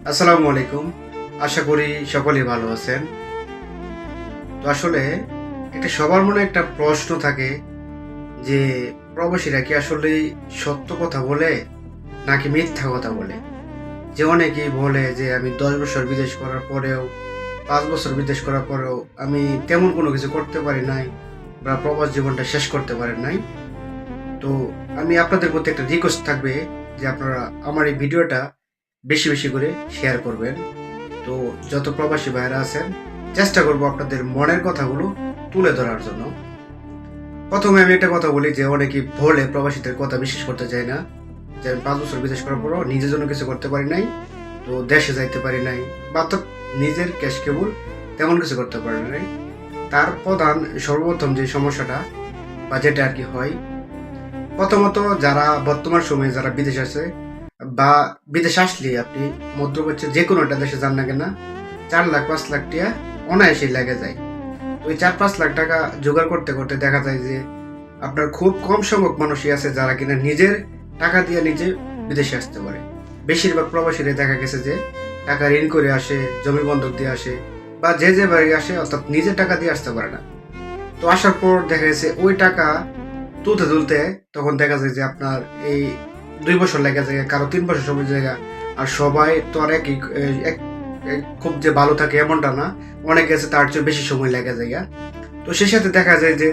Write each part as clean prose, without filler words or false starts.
আসসালামু আলাইকুম। আশা করি সকলেই ভালো আছেন। তো আসলে এটা সবার মনে একটা প্রশ্ন থাকে যে প্রবাসীরা কি আসলেই সত্য কথা বলে নাকি মিথ্যা কথা বলে? যে অনেকেই বলে যে আমি ১০ বছর বিদেশ করার পরেও ৫ বছর বিদেশ করার পরেও আমি তেমন কোনো কিছু করতে পারি নাই বা প্রবাস জীবনটা শেষ করতে পারেন নাই। তো আমি আপনাদের প্রতি একটা রিকোয়েস্ট থাকবে যে আপনারা আমার এই ভিডিওটা বেশি, বেশি করে শেয়ার করবেন। তো যত প্রবাসী ভাইরা আছেন চেষ্টা করব আপনাদের মনের কথাগুলো তুলে ধরার জন্য। প্রথমে আমি একটা কথা বলি যে অনেকেই বলে প্রবাসীদের কথা বিশ্বাস করতে চায় না যে আমি ৫ বছর বিদেশ করার পরও নিজের জন্য কিছু করতে পারি নাই, তো দেশে যাইতে পারি নাই বা তো নিজের ক্যাশ কেবল তেমন কিছু করতে পারি নাই। তার প্রধান সর্বপ্রথম যে সমস্যাটা বা যেটা আর কি হয়, প্রথমত যারা বর্তমান সময়ে যারা বিদেশ আছে বা বিদেশ আসলে আপনি মধ্যপ্রাচ্যের যে কোনো একটা দেশে যান না কেন ৪ লাখ ৫ লাখ টাকা অনায়াসেই লেগে যায়। তো ওই ৪-৫ লাখ টাকা জোগাড় করতে করতে দেখা যায় যে আপনার খুব কম সংখ্যক মানুষই আছে যারা কিনা নিজের টাকা দিয়ে নিজে বিদেশে আসতে পারে। বেশিরভাগ প্রবাসীরা দেখা গেছে যে টাকা ঋণ করে আসে, জমি বন্ধক দিয়ে আসে বা যে বাড়ি আসে অর্থাৎ নিজের টাকা দিয়ে আসতে পারে না। তো আসার পর দেখা গেছে ওই টাকা তুলতে তুলতে তখন দেখা যায় যে আপনার এই ২ বছর লেগে যায়, কারো ৩ বছর সময় জায়গা। আর সবাই তো আর একই খুব যে ভালো থাকে এমনটা না, অনেকে আছে তার চেয়ে বেশি সময় লেগে যায়। তো সেই সাথে দেখা যায় যে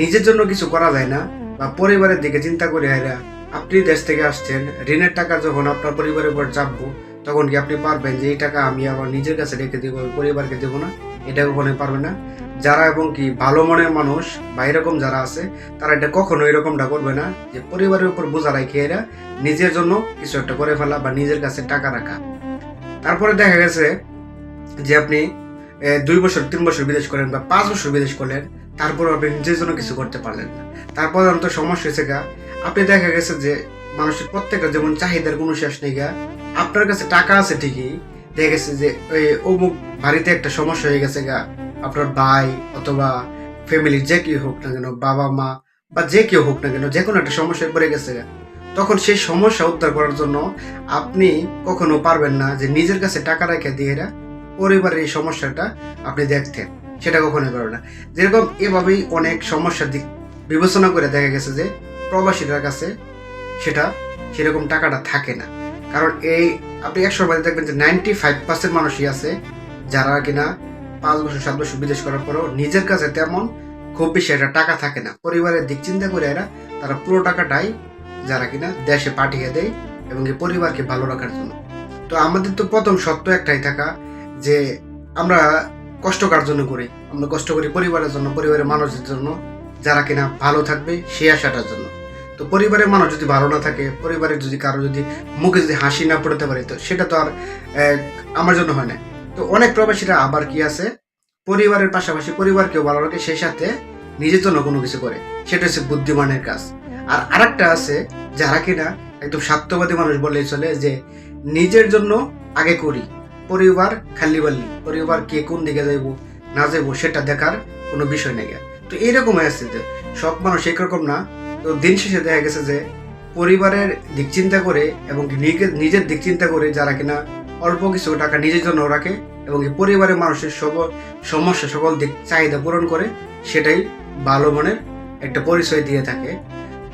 নিজের জন্য কিছু করা যায় না বা পরিবারের দিকে চিন্তা করে হায়রা আপনি দেশ থেকে আসছেন, ঋণের টাকা যখন আপনার পরিবারের উপর চাপবো তখন কি আপনি পারবেন যে এই টাকা আমি আমার নিজের কাছে রেখে দেবো, পরিবারকে দেবো না? এটা কখনোই পারবে না। যারা এবং কি ভালো মনের মানুষ বা এরকম যারা আছে তারা এটা কখনো এরকমটা করবে না যে পরিবারের উপর বোঝা রাখে এরা নিজের জন্য কিছু একটা করে ফেলা বা নিজের কাছে টাকা রাখা। তারপরে দেখা গেছে যে আপনি ২ বছর ৩ বছর বিদেশ করেন বা ৫ বছর বিদেশ করলেন, তারপর আপনি নিজের জন্য কিছু করতে পারলেন না। তারপর অন্ত সমস্যা হয়েছে গা, আপনি দেখা গেছে যে মানুষের প্রত্যেকটা যেমন চাহিদার কোনো শেষ নেই গা। আপনার কাছে টাকা আছে ঠিকই, দেখা গেছে যে ওই অমুক বাড়িতে একটা সমস্যা হয়ে গেছে গা, আপনার ভাই অথবা ফ্যামিলির যে কেউ হোক না কেন, বাবা মা বা যে কেউ হোক না কেন, যে কোনো একটা সমস্যায় পড়ে গেছে গা। তখন সেই সমস্যা উদ্ধার করার জন্য আপনি কখনো পারবেন না যে নিজের কাছে টাকা রেখে দিয়ে এরা পরিবারের এই সমস্যাটা আপনি দেখতেন, সেটা কখনোই পারবে না। যেরকম এভাবেই অনেক সমস্যার দিক বিবেচনা করে দেখা গেছে যে প্রবাসীদের কাছে সেটা সেরকম টাকাটা থাকে না। কারণ এই আপনি ১০০ বাদে দেখবেন যে ৯৫% মানুষই আছে যারা কিনা ৫ বছর ৭ বছর বিদেশ করার পরেও নিজের কাছে তেমন খুব বেশি একটা টাকা থাকে না। পরিবারের দিক চিন্তা করে এরা তারা পুরো টাকাটাই যারা কিনা দেশে পাঠিয়ে দেয় এবং এই পরিবারকে ভালো রাখার জন্য। তো আমাদের তো প্রথম সত্য একটাই থাকা যে আমরা কষ্ট কার জন্য করি? আমরা কষ্ট করি পরিবারের জন্য, পরিবারের মানুষদের জন্য যারা কিনা ভালো থাকবে সেই আশাটার জন্য। তো পরিবারের মানুষ যদি ভালো না থাকে, পরিবারের যদি কারো যদি মুখে যদি হাসি না পড়তে পারে, তো সেটা তো আর আমার জন্য হয় না। তো অনেক প্রবাসীরা আবার কি আছে, পরিবারের পাশাপাশি পরিবারকেও ভালো রাখে, সেই সাথে নিজের জন্য কোনো কিছু করে, সেটা হচ্ছে বুদ্ধিমানের কাজ। আর আরেকটা আছে যারা কিনা একদম স্বার্থবাদী মানুষ বললেই চলে যে নিজের জন্য আগে করি, পরিবার খালি বালি, পরিবার কে কোন দিকে যাইব না যাইব সেটা দেখার কোনো বিষয় নেই। তো এইরকম আছে যে সব মানুষ একরকম না। তো দিন শেষে দেখা গেছে যে পরিবারের দিক চিন্তা করে এবং নিজের দিক চিন্তা করে যারা কিনা অল্প কিছু টাকা নিজের জন্য রাখে এবং পরিবারের মানুষের সমস্যা সকল দিক চাহিদা পূরণ করে, সেটাই ভালো মনের একটা পরিচয় দিয়ে থাকে।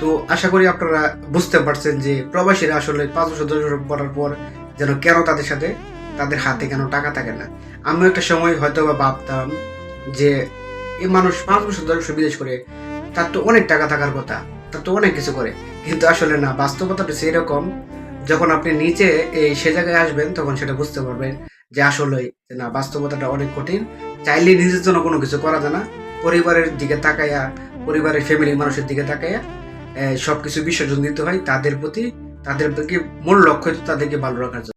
তো আশা করি আপনারা বুঝতে পারছেন যে প্রবাসীরা আসলে ৫ বছর ১০ বছর পড়ার পর যেন কেন তাদের সাথে তাদের হাতে কেন টাকা থাকে না। আমিও একটা সময় হয়তো বা ভাবতাম যে এই মানুষ ৫ বছর ১০ বছর বিদেশ করে, তার তো অনেক টাকা থাকার কথা, তার তো অনেক কিছু করে। কিন্তু আসলে না, বাস্তবতাটা সেরকম যখন আপনি নিচে সে জায়গায় আসবেন তখন সেটা বুঝতে পারবেন যে আসলেই যে না, বাস্তবতাটা অনেক কঠিন। চাইলে নিজের জন্য কোনো কিছু করা যায় না। পরিবারের দিকে তাকাইয়া, পরিবারের ফ্যামিলির মানুষের দিকে তাকাইয়া সবকিছু বিসর্জন দিতে হয় তাদের প্রতি। তাদের মূল লক্ষ্য তাদেরকে ভালো রাখার জন্য।